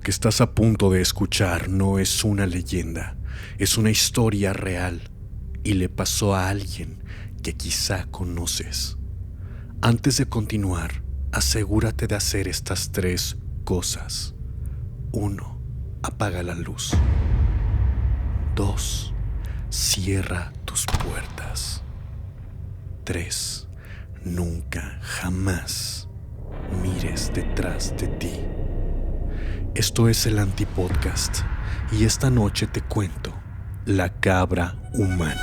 que estás a punto de escuchar no es una leyenda, es una historia real y le pasó a alguien que quizá conoces. Antes de continuar, asegúrate de hacer estas 3 cosas. 1. Apaga la luz. 2. Cierra tus puertas. 3. Nunca, jamás mires detrás de ti. Esto es el Antipodcast y esta noche te cuento la cabra humana.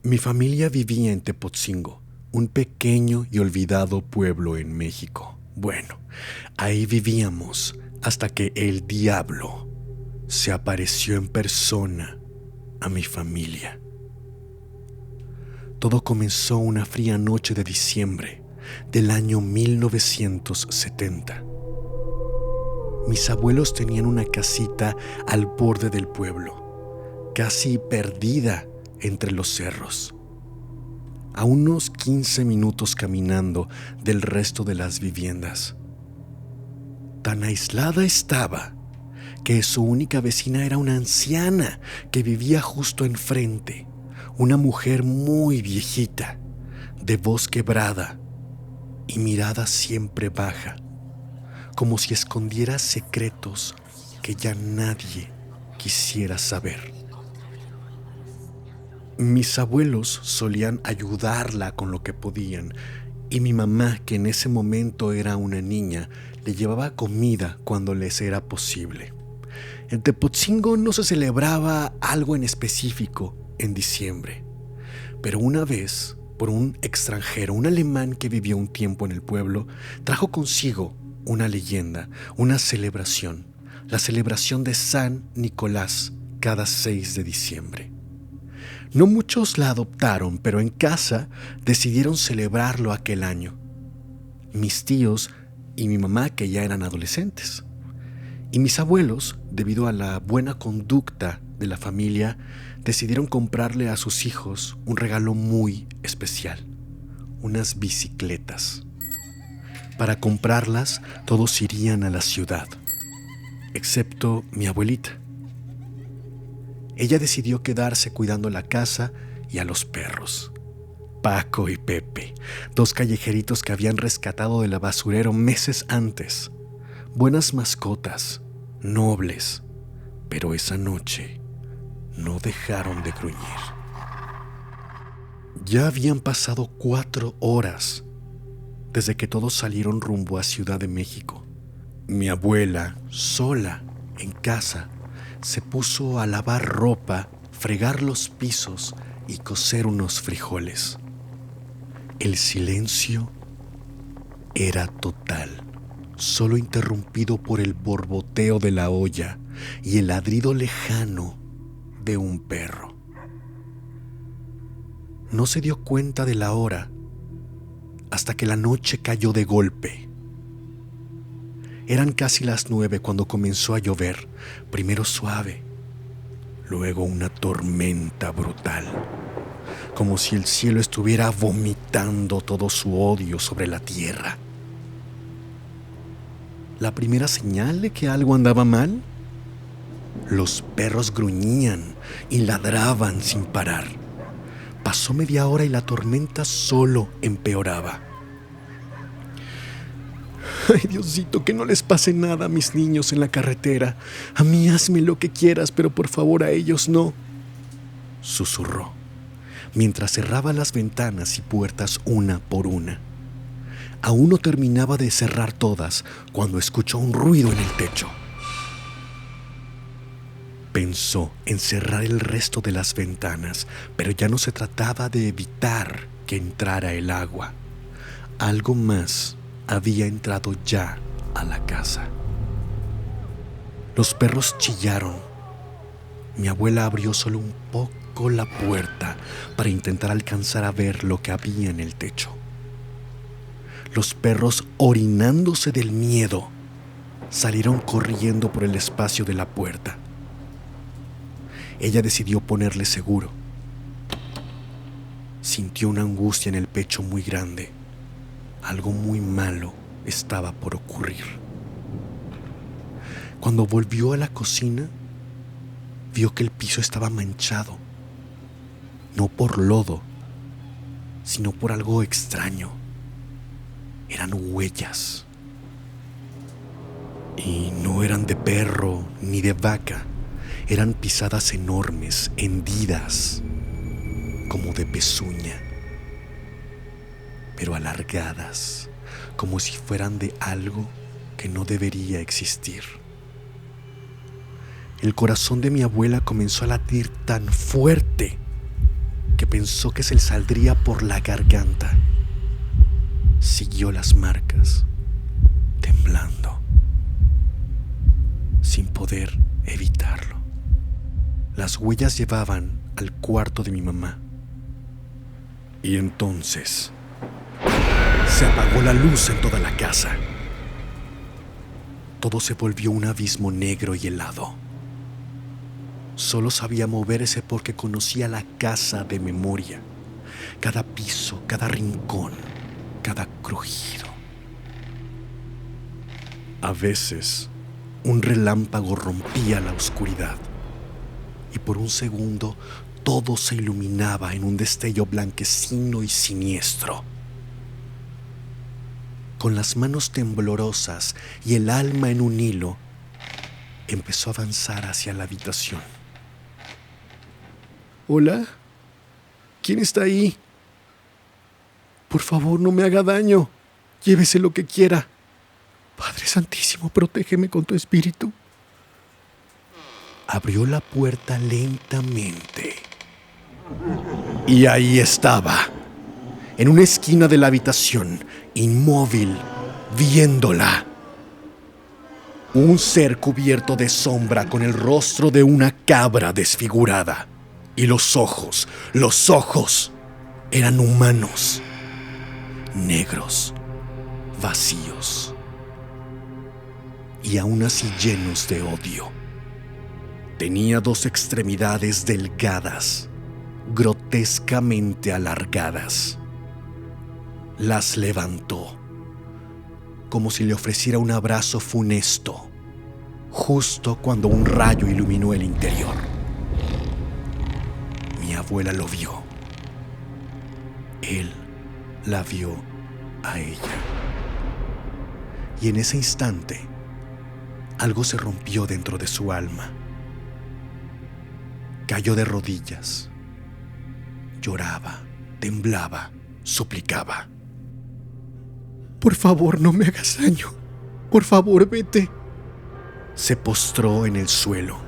Mi familia vivía en Tepotzingo, un pequeño y olvidado pueblo en México. Bueno, ahí vivíamos hasta que el diablo se apareció en persona a mi familia. Todo comenzó una fría noche de diciembre del año 1970. Mis abuelos tenían una casita al borde del pueblo, casi perdida entre los cerros, a unos 15 minutos caminando del resto de las viviendas. Tan aislada estaba que su única vecina era una anciana que vivía justo enfrente, una mujer muy viejita, de voz quebrada y mirada siempre baja, como si escondiera secretos que ya nadie quisiera saber. Mis abuelos solían ayudarla con lo que podían y mi mamá, que en ese momento era una niña, le llevaba comida cuando les era posible. En Tepotzingo no se celebraba algo en específico en diciembre, pero una vez, por un extranjero, un alemán que vivió un tiempo en el pueblo, trajo consigo una leyenda, una celebración, la celebración de San Nicolás cada 6 de diciembre. No muchos la adoptaron, pero en casa decidieron celebrarlo aquel año. Mis tíos y mi mamá, que ya eran adolescentes. Y mis abuelos, debido a la buena conducta de la familia, decidieron comprarle a sus hijos un regalo muy especial: unas bicicletas. Para comprarlas, todos irían a la ciudad, excepto mi abuelita. Ella decidió quedarse cuidando la casa y a los perros. Paco y Pepe, 2 callejeritos que habían rescatado del basurero meses antes. Buenas mascotas, nobles, pero esa noche no dejaron de gruñir. Ya habían pasado 4 horas desde que todos salieron rumbo a Ciudad de México. Mi abuela, sola, en casa, se puso a lavar ropa, fregar los pisos y cocer unos frijoles. El silencio era total, solo interrumpido por el borboteo de la olla y el ladrido lejano de un perro. No se dio cuenta de la hora hasta que la noche cayó de golpe. Eran casi las 9 cuando comenzó a llover, primero suave, luego una tormenta brutal, como si el cielo estuviera vomitando todo su odio sobre la tierra. La primera señal de que algo andaba mal: los perros gruñían y ladraban sin parar. Pasó media hora y la tormenta solo empeoraba. Ay, Diosito, que no les pase nada a mis niños en la carretera. A mí hazme lo que quieras, pero por favor a ellos no, susurró, mientras cerraba las ventanas y puertas una por una. Aún no terminaba de cerrar todas cuando escuchó un ruido en el techo. Pensó en cerrar el resto de las ventanas, pero ya no se trataba de evitar que entrara el agua. Algo más había entrado ya a la casa. Los perros chillaron. Mi abuela abrió solo un poco la puerta para intentar alcanzar a ver lo que había en el techo. Los perros, orinándose del miedo, salieron corriendo por el espacio de la puerta. Ella decidió ponerle seguro. sintió una angustia en el pecho muy grande. Algo muy malo estaba por ocurrir. Cuando volvió a la cocina, vio que el piso estaba manchado, no por lodo, sino por algo extraño. Eran huellas. Y no eran de perro ni de vaca, eran pisadas enormes, hendidas, como de pezuña, pero alargadas, como si fueran de algo que no debería existir. El corazón de mi abuela comenzó a latir tan fuerte que pensó que se le saldría por la garganta. Siguió las marcas, temblando, sin poder evitarlo. Las huellas llevaban al cuarto de mi mamá. Y entonces se apagó la luz en toda la casa. Todo se volvió un abismo negro y helado. Solo sabía moverse porque conocía la casa de memoria. Cada piso, cada rincón, cada crujido. A veces, un relámpago rompía la oscuridad y por un segundo todo se iluminaba en un destello blanquecino y siniestro. Con las manos temblorosas y el alma en un hilo, empezó a avanzar hacia la habitación. «Hola, ¿quién está ahí? Por favor, no me haga daño. Llévese lo que quiera. Padre Santísimo, protégeme con tu espíritu». Abrió la puerta lentamente. Y ahí estaba, en una esquina de la habitación, inmóvil, viéndola. Un ser cubierto de sombra con el rostro de una cabra desfigurada. Y los ojos eran humanos, negros, vacíos y aún así llenos de odio. Tenía dos extremidades delgadas, grotescamente alargadas. Las levantó, como si le ofreciera un abrazo funesto, justo cuando un rayo iluminó el interior. Mi abuela lo vio. Él la vio a ella. Y en ese instante, algo se rompió dentro de su alma. Cayó de rodillas. Lloraba, temblaba, suplicaba. «Por favor, no me hagas daño. Por favor, vete». Se postró en el suelo,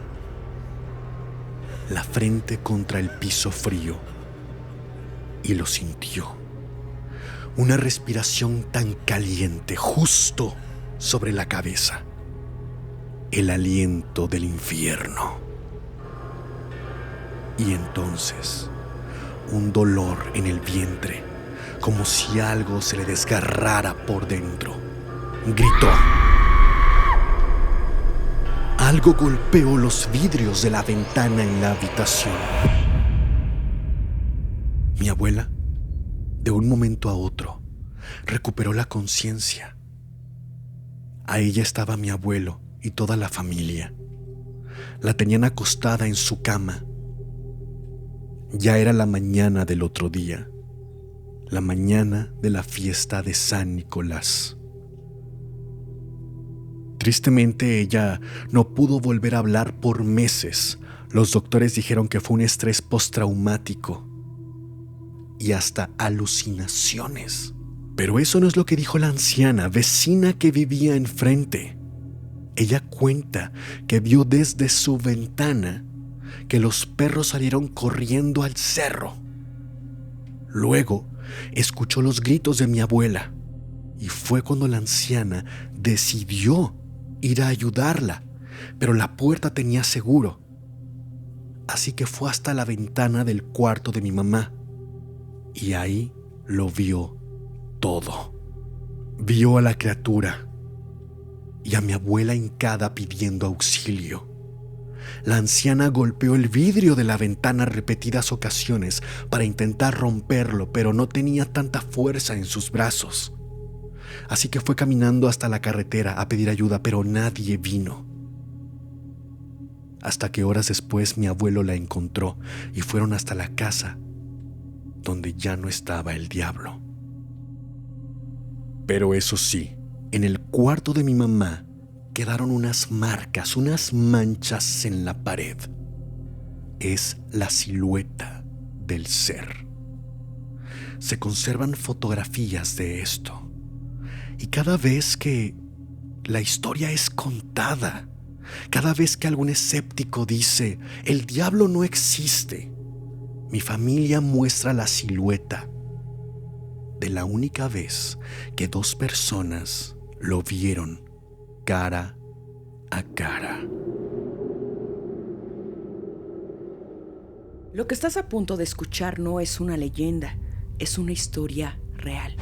la frente contra el piso frío, y lo sintió. Una respiración tan caliente justo sobre la cabeza. El aliento del infierno. Y entonces, un dolor en el vientre, como si algo se le desgarrara por dentro. Gritó. Algo golpeó los vidrios de la ventana en la habitación. Mi abuela, de un momento a otro, recuperó la conciencia. A ella estaba mi abuelo y toda la familia. La tenían acostada en su cama. Ya era la mañana del otro día, la mañana de la fiesta de San Nicolás. Tristemente, ella no pudo volver a hablar por meses. Los doctores dijeron que fue un estrés postraumático y hasta alucinaciones. Pero eso no es lo que dijo la anciana, vecina que vivía enfrente. Ella cuenta que vio desde su ventana que los perros salieron corriendo al cerro. Luego escuchó los gritos de mi abuela y fue cuando la anciana decidió ir a ayudarla, pero la puerta tenía seguro. Así que fue hasta la ventana del cuarto de mi mamá y ahí lo vio todo. Vio a la criatura y a mi abuela hincada pidiendo auxilio. La anciana golpeó el vidrio de la ventana repetidas ocasiones para intentar romperlo, pero no tenía tanta fuerza en sus brazos. Así que fue caminando hasta la carretera a pedir ayuda, pero nadie vino. Hasta que horas después mi abuelo la encontró y fueron hasta la casa, donde ya no estaba el diablo. Pero eso sí, en el cuarto de mi mamá quedaron unas marcas, unas manchas en la pared. Es la silueta del ser. Se conservan fotografías de esto. Y cada vez que la historia es contada, cada vez que algún escéptico dice, el diablo no existe, mi familia muestra la silueta de la única vez que dos personas lo vieron cara a cara. Lo que estás a punto de escuchar no es una leyenda, es una historia real.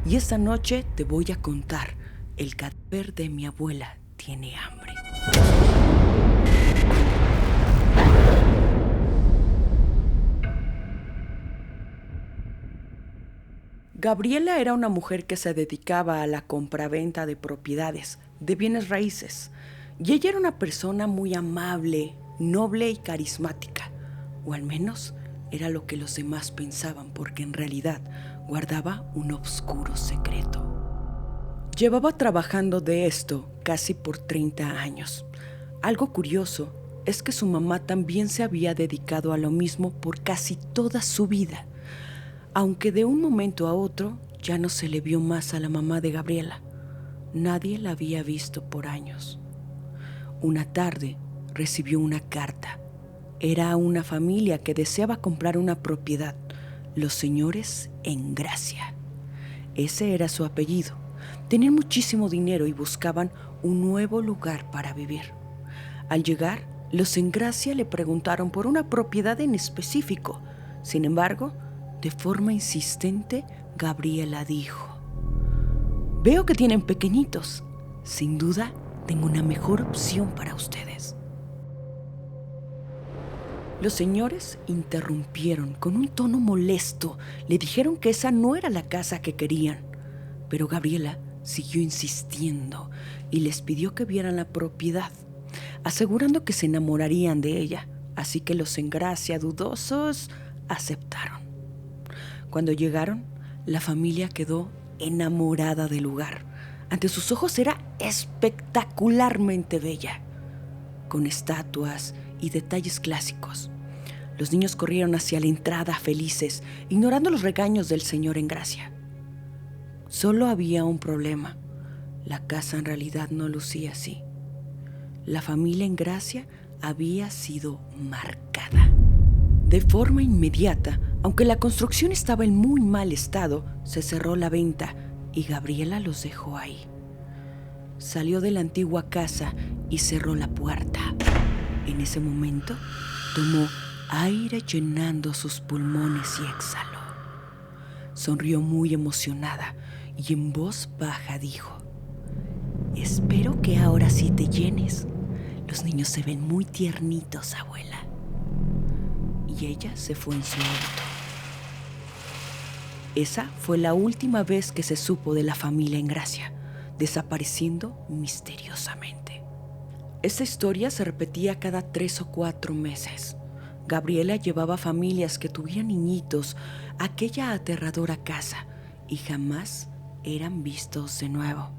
Y esta noche te voy a contar, el cadáver de mi abuela tiene hambre. Gabriela era una mujer que se dedicaba a la compraventa de propiedades, de bienes raíces, y ella era una persona muy amable, noble y carismática, o al menos era lo que los demás pensaban, porque en realidad guardaba un oscuro secreto. Llevaba trabajando de esto casi por 30 años. Algo curioso es que su mamá también se había dedicado a lo mismo por casi toda su vida, aunque de un momento a otro ya no se le vio más a la mamá de Gabriela. Nadie la había visto por años. Una tarde recibió una carta. Era una familia que deseaba comprar una propiedad, los señores Engracia. Ese era su apellido. Tenían muchísimo dinero y buscaban un nuevo lugar para vivir. Al llegar, los Engracia le preguntaron por una propiedad en específico. Sin embargo, de forma insistente, Gabriela dijo: «Veo que tienen pequeñitos. Sin duda, tengo una mejor opción para ustedes». Los señores interrumpieron con un tono molesto. Le dijeron que esa no era la casa que querían. Pero Gabriela siguió insistiendo y les pidió que vieran la propiedad, asegurando que se enamorarían de ella. Así que los Engracia, dudosos, aceptaron. Cuando llegaron, la familia quedó enamorada del lugar. Ante sus ojos era espectacularmente bella, con estatuas y detalles clásicos. Los niños corrieron hacia la entrada felices, ignorando los regaños del señor Engracia. Solo había un problema. La casa en realidad no lucía así. La familia Engracia había sido marcada. De forma inmediata, aunque la construcción estaba en muy mal estado, se cerró la venta y Gabriela los dejó ahí. Salió de la antigua casa y cerró la puerta. En ese momento, tomó aire llenando sus pulmones y exhaló. Sonrió muy emocionada y en voz baja dijo: «Espero que ahora sí te llenes. Los niños se ven muy tiernitos, abuela». Y ella se fue en su auto. Esa fue la última vez que se supo de la familia Engracia, desapareciendo misteriosamente. Esta historia se repetía cada 3 o 4 meses. Gabriela llevaba familias que tuvieran niñitos a aquella aterradora casa y jamás eran vistos de nuevo.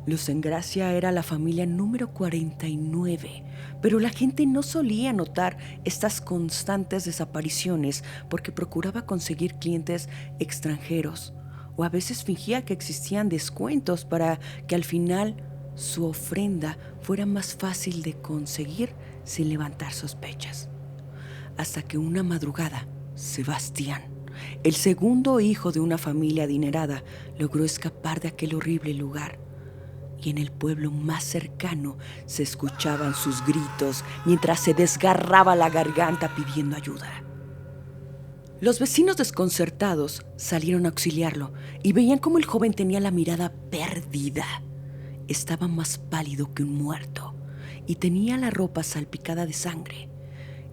Los Engracia era la familia número 49, pero la gente no solía notar estas constantes desapariciones porque procuraba conseguir clientes extranjeros o a veces fingía que existían descuentos para que al final su ofrenda fuera más fácil de conseguir sin levantar sospechas. Hasta que una madrugada, Sebastián, el segundo hijo de una familia adinerada, logró escapar de aquel horrible lugar. Y en el pueblo más cercano se escuchaban sus gritos mientras se desgarraba la garganta pidiendo ayuda. Los vecinos desconcertados salieron a auxiliarlo y veían cómo el joven tenía la mirada perdida. Estaba más pálido que un muerto y tenía la ropa salpicada de sangre.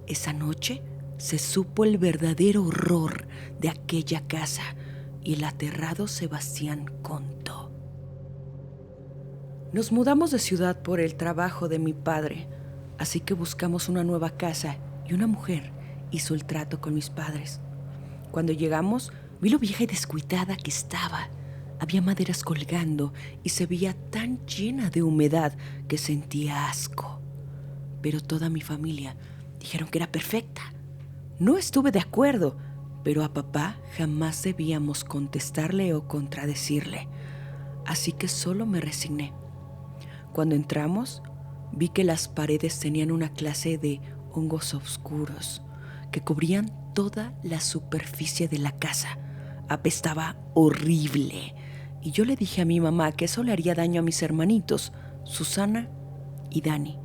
Esa noche se supo el verdadero horror de aquella casa y el aterrado Sebastián contó. Nos mudamos de ciudad por el trabajo de mi padre, así que buscamos una nueva casa y una mujer hizo el trato con mis padres. Cuando llegamos, vi lo vieja y descuidada que estaba. Había maderas colgando y se veía tan llena de humedad que sentía asco. Pero toda mi familia dijeron que era perfecta. No estuve de acuerdo, pero a papá jamás debíamos contestarle o contradecirle, así que solo me resigné. Cuando entramos, vi que las paredes tenían una clase de hongos oscuros que cubrían toda la superficie de la casa. Apestaba horrible y yo le dije a mi mamá que eso le haría daño a mis hermanitos, Susana y Dani,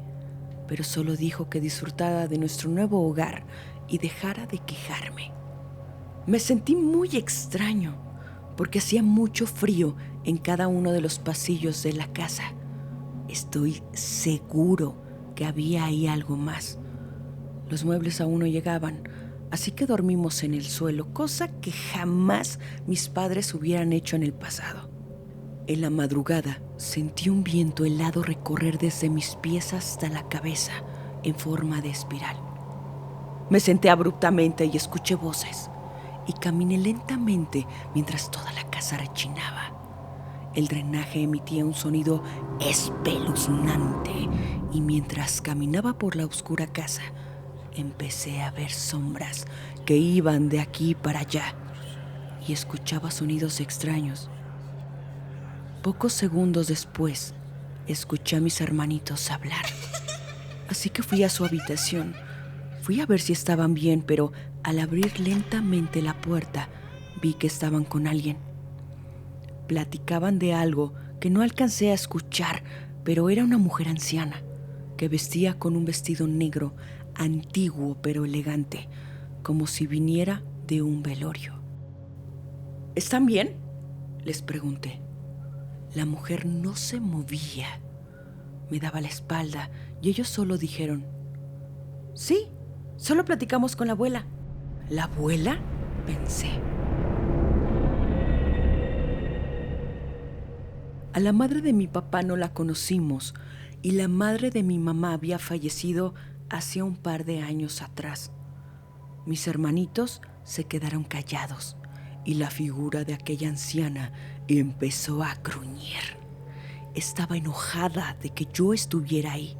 pero solo dijo que disfrutara de nuestro nuevo hogar y dejara de quejarme. Me sentí muy extraño porque hacía mucho frío en cada uno de los pasillos de la casa. Estoy seguro que había ahí algo más. Los muebles aún no llegaban, así que dormimos en el suelo, cosa que jamás mis padres hubieran hecho en el pasado. En la madrugada sentí un viento helado recorrer desde mis pies hasta la cabeza en forma de espiral. Me senté abruptamente y escuché voces y caminé lentamente mientras toda la casa rechinaba. El drenaje emitía un sonido espeluznante y mientras caminaba por la oscura casa, empecé a ver sombras que iban de aquí para allá y escuchaba sonidos extraños. Pocos segundos después, escuché a mis hermanitos hablar. Así que fui a su habitación. Fui a ver si estaban bien, pero al abrir lentamente la puerta, vi que estaban con alguien. Platicaban de algo que no alcancé a escuchar, pero era una mujer anciana que vestía con un vestido negro, antiguo pero elegante, como si viniera de un velorio. ¿Están bien?, les pregunté. La mujer no se movía. Me daba la espalda y ellos solo dijeron: «Sí, solo platicamos con la abuela». ¿La abuela?, pensé. A la madre de mi papá no la conocimos y la madre de mi mamá había fallecido hacía un par de años atrás. Mis hermanitos se quedaron callados y la figura de aquella anciana empezó a gruñir. Estaba enojada de que yo estuviera ahí.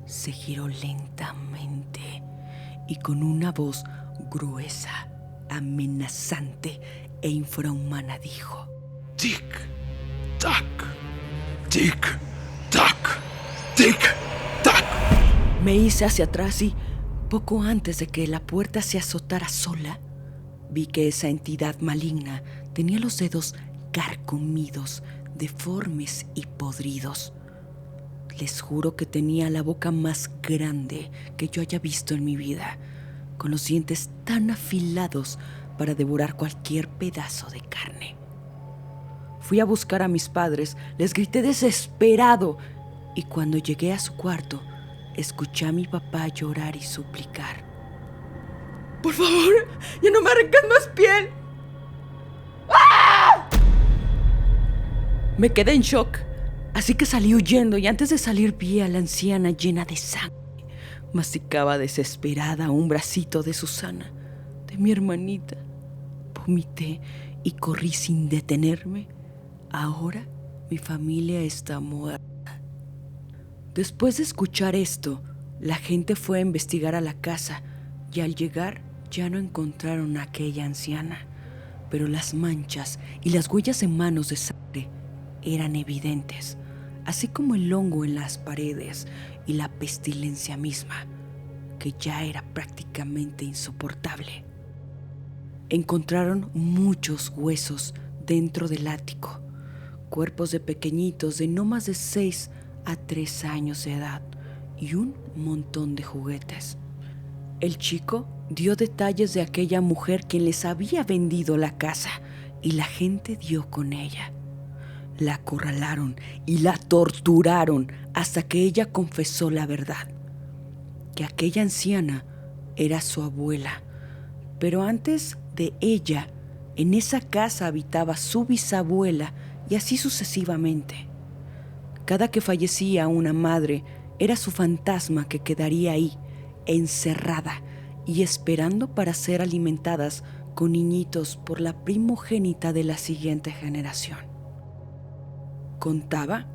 Se giró lentamente y con una voz gruesa, amenazante e infrahumana dijo: «Tic, tac, tic, tac, tic, tac». Me hice hacia atrás y, poco antes de que la puerta se azotara sola, vi que esa entidad maligna tenía los dedos carcomidos, deformes y podridos. Les juro que tenía la boca más grande que yo haya visto en mi vida, con los dientes tan afilados para devorar cualquier pedazo de carne. Fui a buscar a mis padres, les grité desesperado y cuando llegué a su cuarto, escuché a mi papá llorar y suplicar: «Por favor, ya no me arrancan más piel». ¡Ah! Me quedé en shock, así que salí huyendo y antes de salir vi a la anciana llena de sangre. Masticaba desesperada un bracito de Susana, de mi hermanita. Vomité y corrí sin detenerme. Ahora mi familia está muerta. Después de escuchar esto, la gente fue a investigar a la casa y al llegar ya no encontraron a aquella anciana, pero las manchas y las huellas de manos de sangre eran evidentes, así como el hongo en las paredes y la pestilencia misma, que ya era prácticamente insoportable. Encontraron muchos huesos dentro del ático, cuerpos de pequeñitos de no más de 6 a 3 años de edad y un montón de juguetes. El chico dio detalles de aquella mujer quien les había vendido la casa y la gente dio con ella. La acorralaron y la torturaron hasta que ella confesó la verdad, que aquella anciana era su abuela, pero antes de ella, en esa casa habitaba su bisabuela y así sucesivamente. Cada que fallecía una madre, era su fantasma que quedaría ahí, encerrada y esperando para ser alimentadas con niñitos por la primogénita de la siguiente generación. Contaba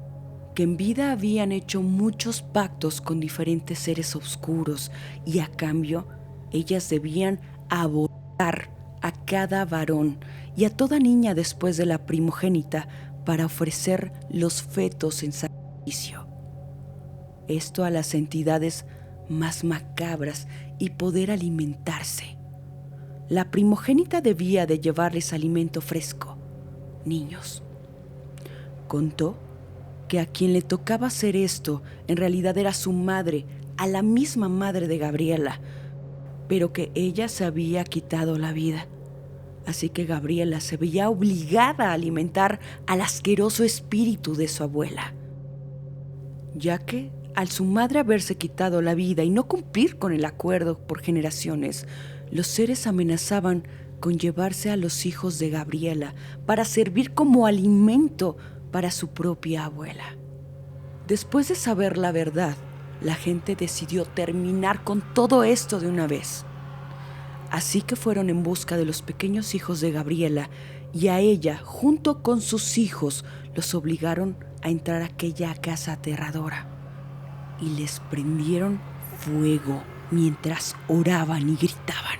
que en vida habían hecho muchos pactos con diferentes seres oscuros y a cambio ellas debían abortar a cada varón y a toda niña después de la primogénita para ofrecer los fetos en sacrificio. Esto a las entidades más macabras y poder alimentarse. La primogénita debía de llevarles alimento fresco, niños. Contó que a quien le tocaba hacer esto en realidad era su madre, a la misma madre de Gabriela, pero que ella se había quitado la vida. Así que Gabriela se veía obligada a alimentar al asqueroso espíritu de su abuela, ya que al su madre haberse quitado la vida y no cumplir con el acuerdo por generaciones, los seres amenazaban con llevarse a los hijos de Gabriela para servir como alimento para su propia abuela. Después de saber la verdad, la gente decidió terminar con todo esto de una vez. Así que fueron en busca de los pequeños hijos de Gabriela y a ella, junto con sus hijos, los obligaron a entrar a aquella casa aterradora y les prendieron fuego mientras oraban y gritaban.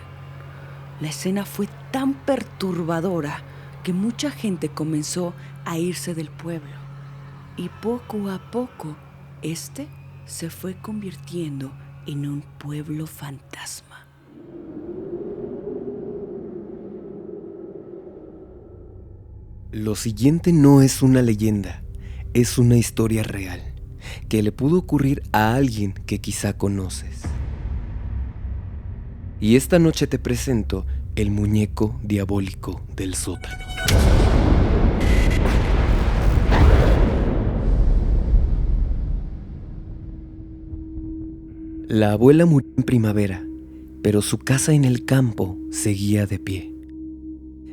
La escena fue tan perturbadora que mucha gente comenzó a irse del pueblo y poco a poco este se fue convirtiendo en un pueblo fantasma. Lo siguiente no es una leyenda, es una historia real que le pudo ocurrir a alguien que quizá conoces. Y esta noche te presento el muñeco diabólico del sótano. La abuela murió en primavera, pero su casa en el campo seguía de pie.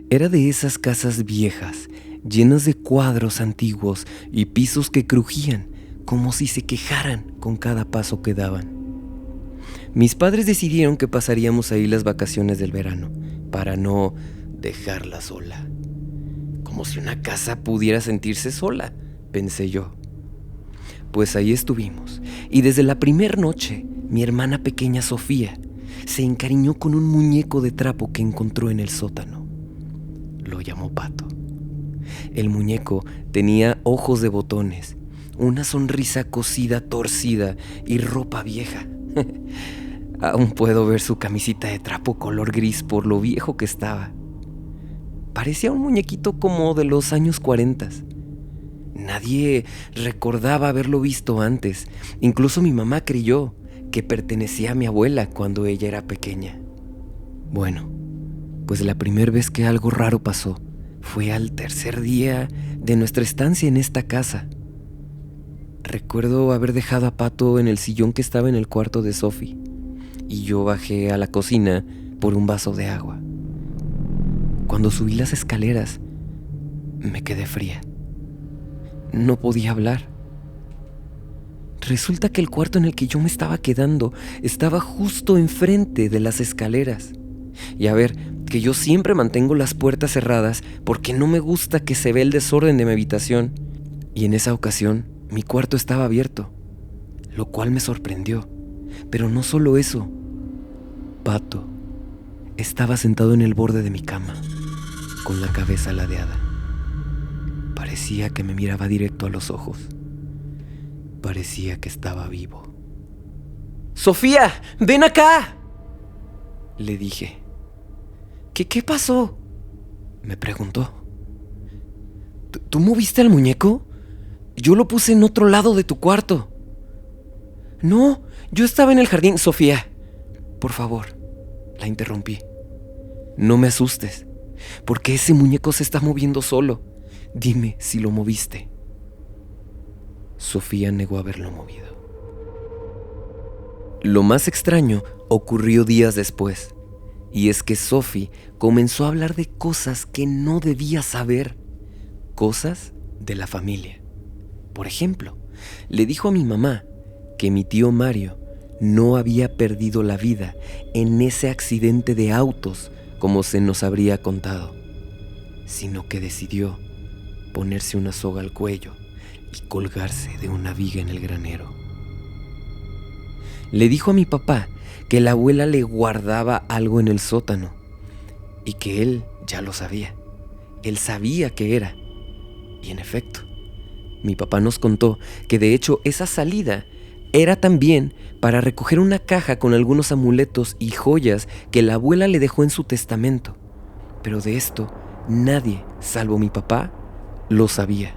Era de esas casas viejas, llenas de cuadros antiguos y pisos que crujían, como si se quejaran con cada paso que daban. Mis padres decidieron que pasaríamos ahí las vacaciones del verano, para no dejarla sola. Como si una casa pudiera sentirse sola, pensé yo. Pues ahí estuvimos, y desde la primer noche, mi hermana pequeña Sofía se encariñó con un muñeco de trapo que encontró en el sótano. Lo llamó Pato. El muñeco tenía ojos de botones, una sonrisa cosida, torcida y ropa vieja. Aún puedo ver su camisita de trapo color gris por lo viejo que estaba. Parecía un muñequito como de los años 40. Nadie recordaba haberlo visto antes. Incluso mi mamá creyó que pertenecía a mi abuela cuando ella era pequeña. Bueno, pues la primera vez que algo raro pasó fue al tercer día de nuestra estancia en esta casa. Recuerdo haber dejado a Pato en el sillón que estaba en el cuarto de Sophie y yo bajé a la cocina por un vaso de agua. Cuando subí las escaleras, me quedé fría. No podía hablar. Resulta que el cuarto en el que yo me estaba quedando estaba justo enfrente de las escaleras. Y a ver, que yo siempre mantengo las puertas cerradas porque no me gusta que se vea el desorden de mi habitación. Y en esa ocasión, mi cuarto estaba abierto, lo cual me sorprendió. Pero no solo eso. Pato estaba sentado en el borde de mi cama, con la cabeza ladeada. Parecía que me miraba directo a los ojos. Parecía que estaba vivo. ¡Sofía, ven acá!, le dije. ¿Qué pasó?, me preguntó. ¿Tú moviste al muñeco? Yo lo puse en otro lado de tu cuarto. No, yo estaba en el jardín. Sofía, por favor, la interrumpí. No me asustes, porque ese muñeco se está moviendo solo. Dime si lo moviste. Sofía negó haberlo movido. Lo más extraño ocurrió días después, y es que Sophie comenzó a hablar de cosas que no debía saber, cosas de la familia. Por ejemplo, le dijo a mi mamá que mi tío Mario no había perdido la vida en ese accidente de autos como se nos habría contado, sino que decidió ponerse una soga al cuello y colgarse de una viga en el granero. Le dijo a mi papá que la abuela le guardaba algo en el sótano y que él ya lo sabía. Él sabía qué era. Y en efecto, mi papá nos contó que de hecho esa salida era también para recoger una caja con algunos amuletos y joyas que la abuela le dejó en su testamento. Pero de esto nadie, salvo mi papá, lo sabía.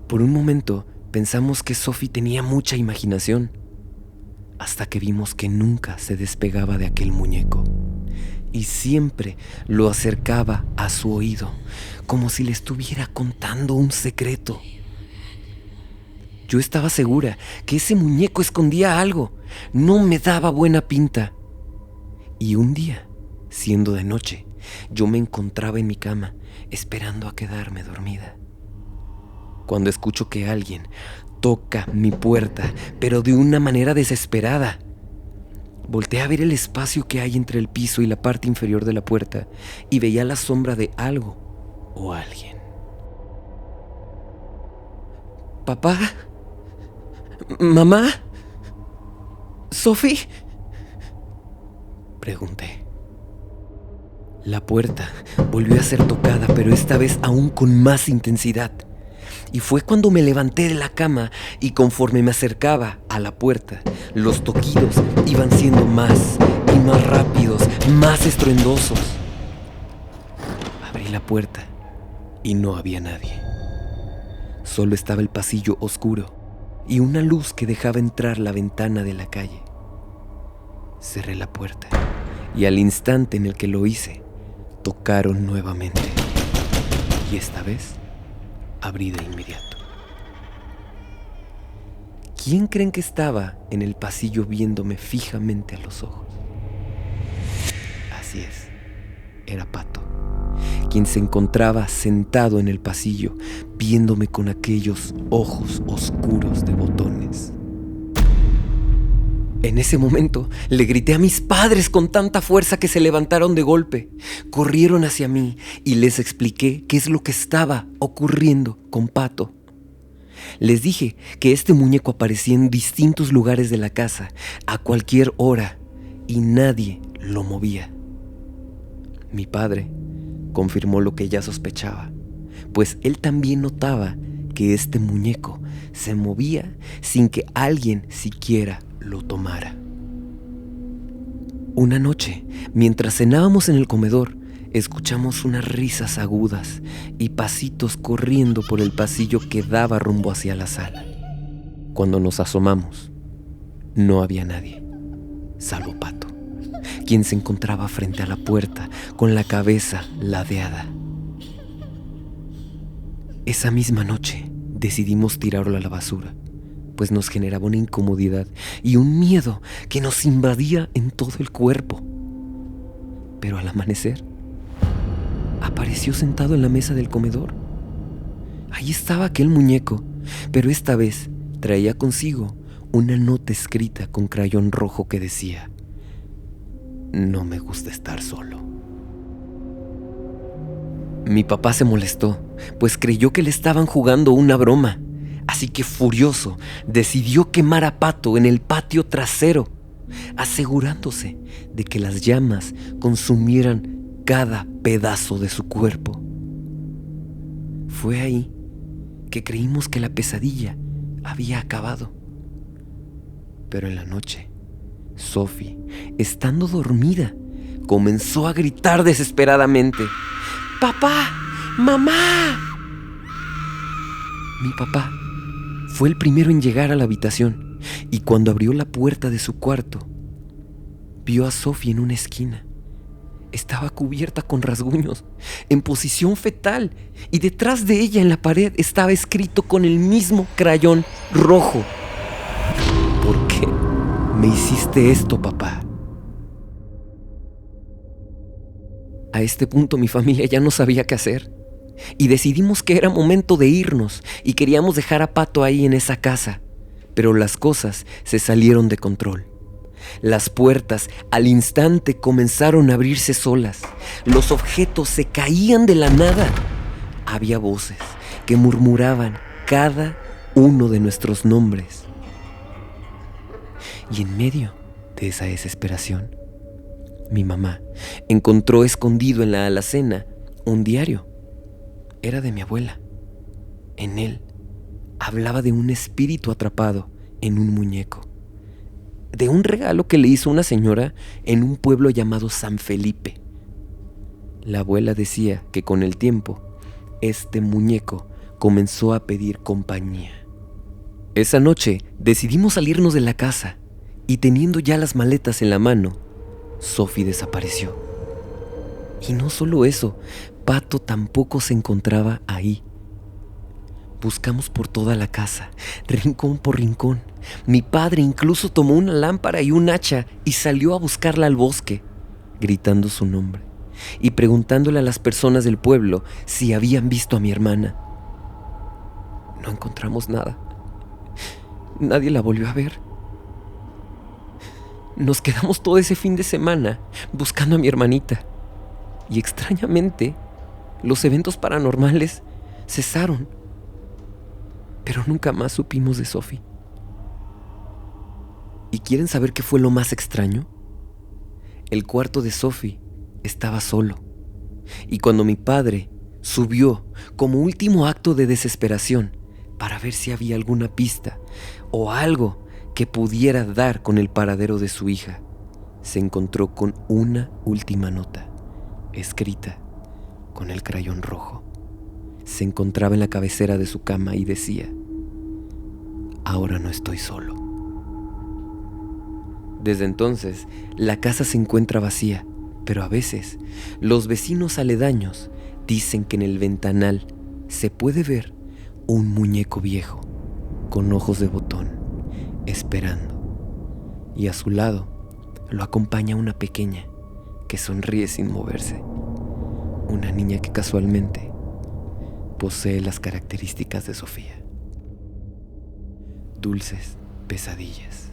Por un momento pensamos que Sophie tenía mucha imaginación, hasta que vimos que nunca se despegaba de aquel muñeco y siempre lo acercaba a su oído, como si le estuviera contando un secreto. Yo estaba segura que ese muñeco escondía algo, no me daba buena pinta. Y un día, siendo de noche, yo me encontraba en mi cama, esperando a quedarme dormida, cuando escucho que alguien toca mi puerta, pero de una manera desesperada. Volteé a ver el espacio que hay entre el piso y la parte inferior de la puerta y veía la sombra de algo o alguien. ¿Papá? ¿Mamá? ¿Sophie? Pregunté. La puerta volvió a ser tocada, pero esta vez aún con más intensidad. Y fue cuando me levanté de la cama y conforme me acercaba a la puerta, los toquidos iban siendo más y más rápidos, más estruendosos. Abrí la puerta y no había nadie. Solo estaba el pasillo oscuro y una luz que dejaba entrar la ventana de la calle. Cerré la puerta y al instante en el que lo hice, tocaron nuevamente. Y esta vez abrí de inmediato. ¿Quién creen que estaba en el pasillo viéndome fijamente a los ojos? Así es, era Pato, quien se encontraba sentado en el pasillo viéndome con aquellos ojos oscuros de botones. En ese momento le grité a mis padres con tanta fuerza que se levantaron de golpe. Corrieron hacia mí y les expliqué qué es lo que estaba ocurriendo con Pato. Les dije que este muñeco aparecía en distintos lugares de la casa a cualquier hora y nadie lo movía. Mi padre confirmó lo que ya sospechaba, pues él también notaba que este muñeco se movía sin que alguien siquiera lo tomara. Una noche, mientras cenábamos en el comedor, escuchamos unas risas agudas y pasitos corriendo por el pasillo que daba rumbo hacia la sala. Cuando nos asomamos, no había nadie, salvo Pato, quien se encontraba frente a la puerta con la cabeza ladeada. Esa misma noche decidimos tirarlo a la basura, pues nos generaba una incomodidad y un miedo que nos invadía en todo el cuerpo. Pero al amanecer, apareció sentado en la mesa del comedor. Ahí estaba aquel muñeco, pero esta vez traía consigo una nota escrita con crayón rojo que decía: "No me gusta estar solo". Mi papá se molestó, pues creyó que le estaban jugando una broma. Así que furioso, decidió quemar a Pato en el patio trasero, asegurándose de que las llamas consumieran cada pedazo de su cuerpo. Fue ahí que creímos que la pesadilla había acabado. Pero en la noche, Sophie, estando dormida, comenzó a gritar desesperadamente: ¡Papá! ¡Mamá! Mi papá fue el primero en llegar a la habitación y cuando abrió la puerta de su cuarto, vio a Sophie en una esquina. estaba cubierta con rasguños, en posición fetal, y detrás de ella en la pared estaba escrito con el mismo crayón rojo: ¿por qué me hiciste esto, papá? A este punto mi familia ya no sabía qué hacer y decidimos que era momento de irnos y queríamos dejar a Pato ahí en esa casa, pero las cosas se salieron de control. Las puertas al instante comenzaron a abrirse solas. Los objetos se caían de la nada. Había voces que murmuraban cada uno de nuestros nombres. Y en medio de esa desesperación, mi mamá encontró escondido en la alacena un diario. Era de mi abuela. En él hablaba de un espíritu atrapado en un muñeco, de un regalo que le hizo una señora en un pueblo llamado San Felipe. La abuela decía que con el tiempo, este muñeco comenzó a pedir compañía. Esa noche decidimos salirnos de la casa y, teniendo ya las maletas en la mano, Sophie desapareció. Y no solo eso, Pato tampoco se encontraba ahí. Buscamos por toda la casa, rincón por rincón. Mi padre incluso tomó una lámpara y un hacha y salió a buscarla al bosque, gritando su nombre y preguntándole a las personas del pueblo si habían visto a mi hermana. No encontramos nada. Nadie la volvió a ver. Nos quedamos todo ese fin de semana buscando a mi hermanita. Y extrañamente, los eventos paranormales cesaron. Pero nunca más supimos de Sophie. ¿Y quieren saber qué fue lo más extraño? El cuarto de Sophie estaba solo. Y cuando mi padre subió como último acto de desesperación para ver si había alguna pista o algo que pudiera dar con el paradero de su hija, se encontró con una última nota, escrita con el crayón rojo. Se encontraba en la cabecera de su cama y decía: ahora no estoy solo. Desde entonces, la casa se encuentra vacía, pero a veces los vecinos aledaños dicen que en el ventanal se puede ver un muñeco viejo con ojos de botón, esperando. Y a su lado lo acompaña una pequeña que sonríe sin moverse. Una niña que casualmente posee las características de Sofía. Dulces pesadillas.